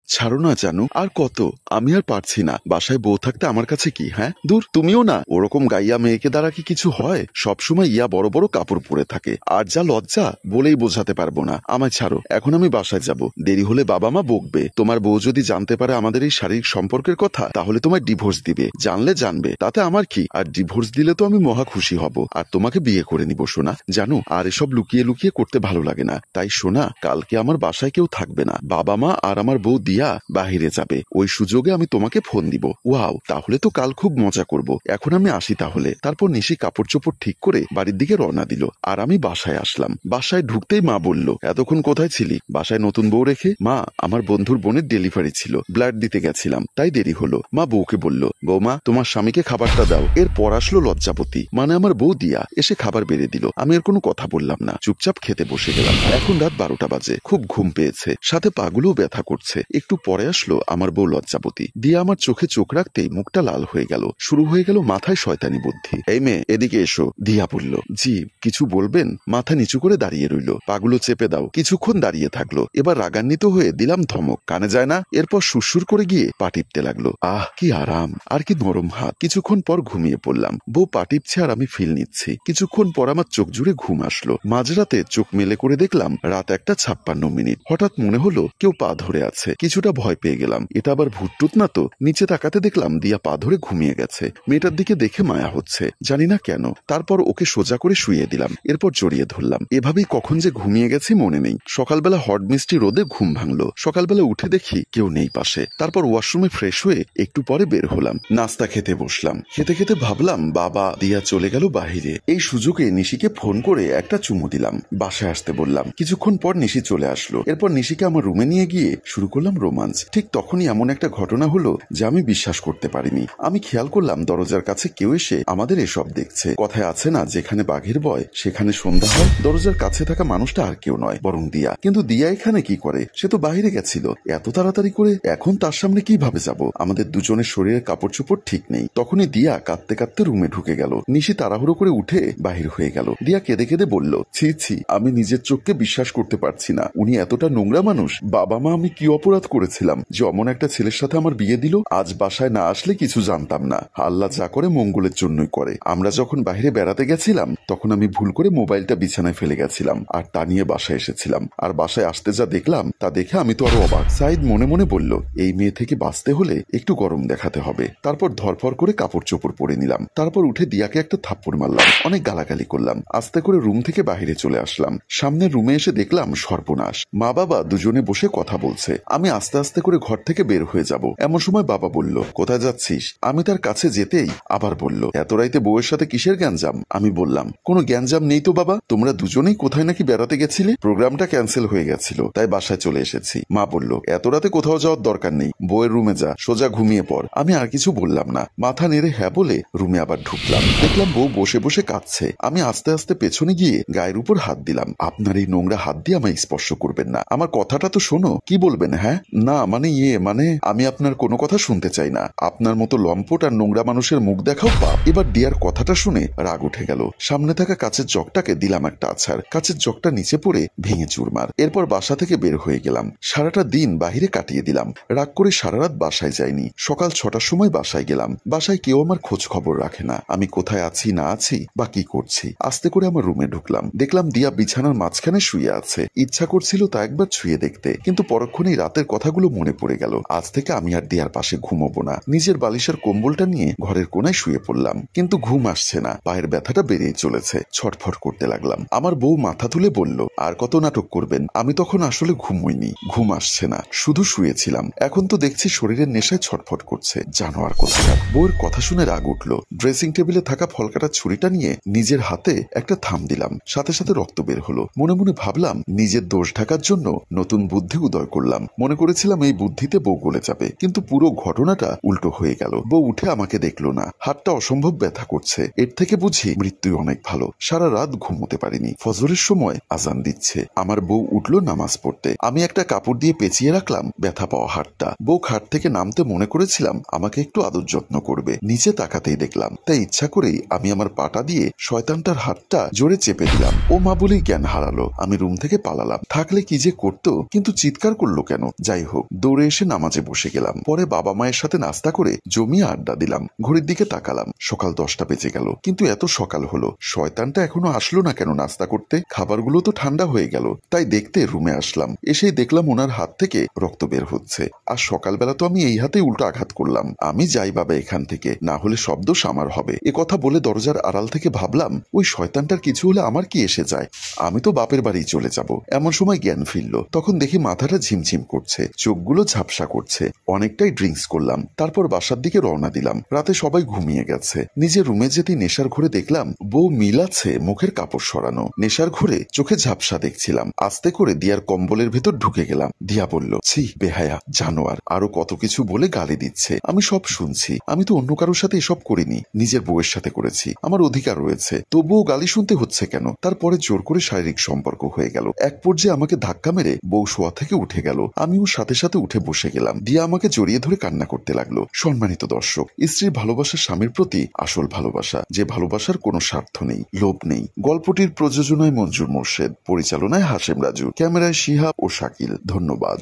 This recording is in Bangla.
ছাড়ো না জানু, আর কত? আমি আর পারছি না। বাসায় বউ থাকতে আমার কাছে কি? হ্যাঁ দূর, তুমিও না। ওরকম গাইয়া মেয়েকে দ্বারা কি কিছু হয়? সবসময় ইয়া বড় বড় কাপড় পরে থাকে, আর যা লজ্জা বলেই বোঝাতে পারবো না। আমায় ছাড়ো, এখন আমি বাসায় যাব। দেরি হলে বাবা মা বকবে। তোমার বউ যদি জানতে পারে আমাদের এই শারীরিক সম্পর্কের কথা, তাহলে তোমায় ডিভোর্স দিবে। জানলে জানবে, তাতে আমার কি? আর ডিভোর্স দিলে তো আমি মহা খুশি হব, আর তোমাকে বিয়ে করে নিব সোনা। জানো, আর এসব লুকিয়ে লুকিয়ে করতে ভালো লাগে না। তাই সোনা, কালকে আমার বাসায় কেউ থাকবে না। বাবা মা আর আমার বউ দিয়া বাহিরে যাবে। ওই সুযোগে আমি তোমাকে ফোন দিব। ওয়াও, তাহলে তো কাল খুব মজা করব। এখন আমি আসি তাহলে। তারপর নিশি কাপড় চোপড় ঠিক করে বাড়ির দিকে রওনা দিল, আর আমি বাসায় আসলাম। বাসায় ঢুকতেই মা বলল, এতক্ষণ কোথায় ছিলি? বাসায় নতুন বউ রেখে? মা, আমার বন্ধুর বোনের ডেলিভারি ছিল, ব্লাড দিতে গেছিলাম, তাই দেরি হলো। মা বউকে বলল, বৌমা তোমার স্বামীকে খাবারটা দাও। এরপর আসলো লজ্জাপতি, মানে আমার বউ দিয়া, এসে খাবার বেড়ে দিল। আমি আর কোনো কথা বললাম না, চুপচাপ খেতে বসে গেলাম। এখন রাত 12টা বাজে, খুব ঘুম পেয়েছে, সাথে পাগুলোও ব্যথা করছে। একটু পরে আসলো আমার বউ লজ্জাপতি। দিয়া আমার চোখে চোখ রাখতেই মুখটা লাল হয়ে গেল। শুরু হয়ে গেল মাথায় শয়তানি বুদ্ধি। এই মেয়ে, এদিকে এসো। দিয়া বলল, জি কিছু বলবেন? মাথা নিচু করে দাঁড়িয়ে রইল। পাগুলো চেপে দাও। কিছুক্ষণ দাঁড়িয়ে থাকলো। এবার রাগান্বিত হয়ে দিলাম ধমক, কানে যায় না? এরপর সুরসুর করে গিয়ে পা টিপতে লাগলো। আহ, কি আরাম, আর কি নরম হাত। কিছুক্ষণ পর ঘুমিয়ে পড়লাম। বউ পা টিপছে আর আমি ফিল নিচ্ছি। কিছুক্ষণ পর আমার চোখ জুড়ে ঘুম আসলো। মাঝরাতে চোখ মেলে করে দেখলাম রাত 1:56। হঠাৎ মনে হলো কেউ পা ধরে আছে। কিছুটা ভয় পেয়ে গেলাম। এটা আবার ভূতটুত না তো? নিচে তাকাতে দেখলাম দিয়া পা ধরে ঘুমিয়ে গেছে। মেয়েটার দিকে দেখে মায়া হচ্ছে, জানি না কেন। তারপর ওকে সোজা করে শুইয়ে দিলাম, এরপর জড়িয়ে ধরলাম। এভাবেই কখন যে ঘুমিয়ে গেছি মনে নেই। সকালবেলা হট মিষ্টি রোদে ঘুম ভাঙলো। সকালবেলা উঠে দেখি কেউ নেই পাশে। তারপর ওয়াশরুমে ফ্রেশ হয়ে একটু পরে বের হলাম। নাস্তা খেতে বসলাম। খেতে খেতে ভাবলাম বাবা দিয়া চলে গেল বাহিরে। এই সুযোগে নিশিকে ফোন করে একটা চুমু দিলাম, বাসায় আসতে বললাম। কিছুক্ষণ পর নিশি চলে আসলো। এরপর নিশিকে আমার রুমে নিয়ে গিয়ে শুরু করলাম রোমাঞ্চ। ঠিক তখনই এমন একটা ঘটনা হলো যে আমি বিশ্বাস করতে পারিনি। আমি খেয়াল করলাম দরজার কাছে কেউ এসে আমাদের এসব দেখছে। কথায় আছে না, যেখানে বাঘের ভয় সেখানে সন্ধ্যা হয়। দরজার কাছে থাকা মানুষটা আর কেউ নয়, বরং দিয়া। কিন্তু দিয়া এখানে কি করে? সে তো বাইরে গেছিল এত তাড়াতাড়ি করে। এখন তার সামনে কিভাবে যাব? আমাদের দুজনের শরীরের কাপড় চোপড় ঠিক নেই। তখনই দিয়া কাঁদতে কাঁদতে রুমে ঢুকে গেল। নিশি তাড়াহুড়ো করে উঠে বাহির হয়ে গেল। দিয়া কেঁদে কেঁদে বলল, ছি ছি, আমি নিজের চোখকে বিশ্বাস করতে পারছি না। উনি এতটা নোংরা মানুষ। বাবা মা, আমি কি অপরাধ করেছিলাম যে অমন একটা ছেলের সাথে আমার বিয়ে দিল? আজ বাসায় না আসলে কিছু জানতাম না। আল্লাহ যা করে মঙ্গলের জন্যই করে। আমরা যখন বাইরে বেড়াতে গেছিলাম তখন আমি ভুল করে মোবাইলটা বিছানায় ফেলে গেছিলাম, আর তা নিয়ে বাসায় এসেছিলাম। আর বাসায় আসতে যা দেখলাম তা দেখে আমি তো আরো অবাক। সাইদ মনে মনে বলল, এই মেয়ে থেকে বাঁচতে হলে একটু গরম দেখাতে হবে। তারপর ধরফর করে কাপড় চোপড় পরে নিলাম। তারপর উঠে দিয়াকে একটা থাপ্পড় মারলাম, অনেক গালাগালি করলাম। আস্তে করে রুম থেকে বাহিরে চলে আসলাম। সামনের রুমে এসে দেখলাম সর্বনাশ। মা বাবা দুজনে বসে কথা বলছে। আমি আস্তে আস্তে করে ঘর থেকে বের হয়ে যাব। এমন সময় বাবা বলল, কোথায় যাচ্ছিস? আমি তার কাছে যেতেই আবার বলল, এত রাইতে বউয়ের সাথে কিসের গ্যাঞ্জাম? আমি বললাম, কোনো গ্যাঞ্জাম নেই তো বাবা। তোমরা দুজনেই কোথায় নাকি বেড়াতে গেছিলে, প্রোগ্রামটা ক্যান্সেল হয়ে গেছিল, তাই বাসায় চলে এসেছি। মা বলল, এত রাতে কোথাও যাওয়ার দরকার নেই, বউয়ের রুমে যা, সোজা ঘুমিয়ে পড়। আমি আর কিছু বললাম না, মাথা নেড়ে হ্যাঁ বলে রুমে আবার ঢুকলাম। দেখলাম বউ বসে বসে কাঁদছে। আমি আস্তে আস্তে পেছনে গিয়ে গায়ের উপর হাত দিলাম। আপনার এই নোংরা হাত দিয়ে আমায় স্পর্শ করবেন না। আমার কথাটা তো শোনো। কি বলবেন? হ্যাঁ না মানে মানে আমি আপনার কোনো কথা শুনতে চাই না। আপনার মতো লম্পট আর নোংরা মানুষের মুখ দেখাও পাপ। এবার ডিয়ার কথাটা শুনে রাগ উঠে গেল। সামনে থাকা কাচের জগটাকে দিলাম একটা আছাড়। কাচের জগটা নিচে পড়ে ভেঙে চুরমার। এরপর বাসা থেকে বের হয়ে গেলাম। সারাটা দিন বাহিরে কাটিয়ে দিলাম। রাগ করে সারা রাত বাসায় যাইনি। সকাল 6টার সময় বাসায় গেলাম। বাসায় কেউ আমার খোঁজ খবর রাখে না, আমি কোথায় আছি না আছি বা কি করছি। আস্তে করে আমার রুমে ঢুকলাম। দেখলাম দিয়া বিছানার মাঝখানে শুয়ে আছে। ইচ্ছা করছিল তা একবার ছুঁয়ে দেখতে, কিন্তু পরক্ষণেই রাতের কথাগুলো মনে পড়ে গেল। আজ থেকে আমি আর দিয়ার পাশে ঘুমোবো না। নিজের বালিশের কম্বলটা নিয়ে ঘরের কোনায় শুয়ে পড়লাম, কিন্তু ঘুম আসছে না। পায়ের ব্যথাটা বেড়েই চলেছে। ছটফট করতে লাগলাম। আমার বউ মাথা তুলে বলল, আর কত নাটক করবেন? আমি তখন আসলে ঘুমোইনি, ঘুম আসছে না, শুধু শুয়েছিলাম। এখন তো দেখছি শরীরের নেশায় ছটফট করছে। জানো আর কোথাকার। বউয়ের কথা শুনে রাগ উঠল। ড্রেসিং টেবিলে থাকা ফলকাটা ছুরিটা নিয়ে নিজের হাতে একটা থাম দিলাম। সাথে সাথে রক্ত বের হলো। মনে মনে ভাবলাম, নিজের দোষ ঢাকার জন্য নতুন বুদ্ধি উদয় করলাম। মনে করেছিলাম এই বুদ্ধিতে বউ গলে যাবে, কিন্তু পুরো ঘটনাটা উল্টো হয়ে গেল। বউ উঠে আমাকে দেখলো না। হাতটা অসম্ভব ব্যথা করছে। এর থেকে বুঝি মৃত্যুই অনেক ভালো। সারা রাত ঘুমোতে পারিনি। ফজরের সময় আজান দিচ্ছে। আমার বউ উঠলো নামাজ পড়তে। আমি একটা কাপড় দিয়ে পেঁচিয়ে রাখলাম ব্যথা পাওয়া হাতটা। বউ খাট থেকে নামতে মনে করেছিলাম আমাকে একটু আদর যত্ন করবে। নিচে তাকাতেই দেখলাম, তাই ইচ্ছা করেই আমি আমার পাটা দিয়ে শয়তানটার হাতটা জোরে চেপে দিলাম। ও মা বলেই জ্ঞান হারালো। আমি রুম থেকে পালালাম। থাকলে কি যে করতো, কিন্তু চিৎকার করলো কেন? যাই যাই হোক, দৌড়ে এসে নামাজে বসে গেলাম। পরে বাবা মায়ের সাথে নাস্তা করে জমিয়ে আড্ডা দিলাম। ঘড়ির দিকে তাকালাম, সকাল 10টা বেজে গেল। কিন্তু এত সকাল হলো, শয়তানটা এখনো আসলো না কেন নাস্তা করতে? খাবারগুলো তো ঠান্ডা হয়ে গেল। তাই দেখতে রুমে আসলাম। এসেই দেখলাম ওনার হাত থেকে রক্ত বের হচ্ছে। আর সকালবেলা তো আমি এই হাতে উল্টো আঘাত করলাম। আমি যাই বাবা এখান থেকে, না হলে সব দোষ আমার হবে। এ কথা বলে দরজার আড়াল থেকে ভাবলাম, ওই শয়তানটার কিছু হলে আমার কি এসে যায়? আমি তো বাপের বাড়ি চলে যাব। এমন সময় জ্ঞান ফিরল। তখন দেখি মাথাটা ঝিমঝিম করছে, চোখগুলো ঝাপসা করছে। অনেকটাই ড্রিঙ্কস করলাম। তারপর বাসার দিকে রওনা দিলাম। রাতে সবাই ঘুমিয়ে গেছে। নিজের রুমে যেতে নেশার ঘরে দেখলাম বউ মিলাচ্ছে মুখের কাপড় সরানো। নেশার ঘরে চোখে ঝাপসা দেখছিলাম। আস্তে করে দিয়ার কম্বলের ভেতর ঢুকে গেলাম। দিয়া বলল, ছি বেহায়া, জানোয়ার, আরো কত কিছু বলে গালি দিচ্ছে। আমি সব শুনছি। আমি তো অন্য কারোর সাথে এসব করিনি, নিজের বউয়ের সাথে করেছি। আমার অধিকার রয়েছে, তবুও গালি শুনতে হচ্ছে কেন? তারপরে জোর করে শারীরিক সম্পর্ক হয়ে গেল। এক পর্যায়ে আমাকে ধাক্কা মেরে বউ শোয়া থেকে উঠে গেল। আমিও সাথে সাথে উঠে বসে গেলাম। দিয়া আমাকে জড়িয়ে ধরে কান্না করতে লাগলো। সম্মানিত দর্শক, স্ত্রীর ভালোবাসা স্বামীর প্রতি আসল ভালোবাসা, যে ভালোবাসার কোনো স্বার্থ নেই, লোভ নেই। গল্পটির প্রযোজনায় মঞ্জুর মোর্শেদ, পরিচালনায় হাশেম রাজু, ক্যামেরায় শিহাব ও শাকিল। ধন্যবাদ।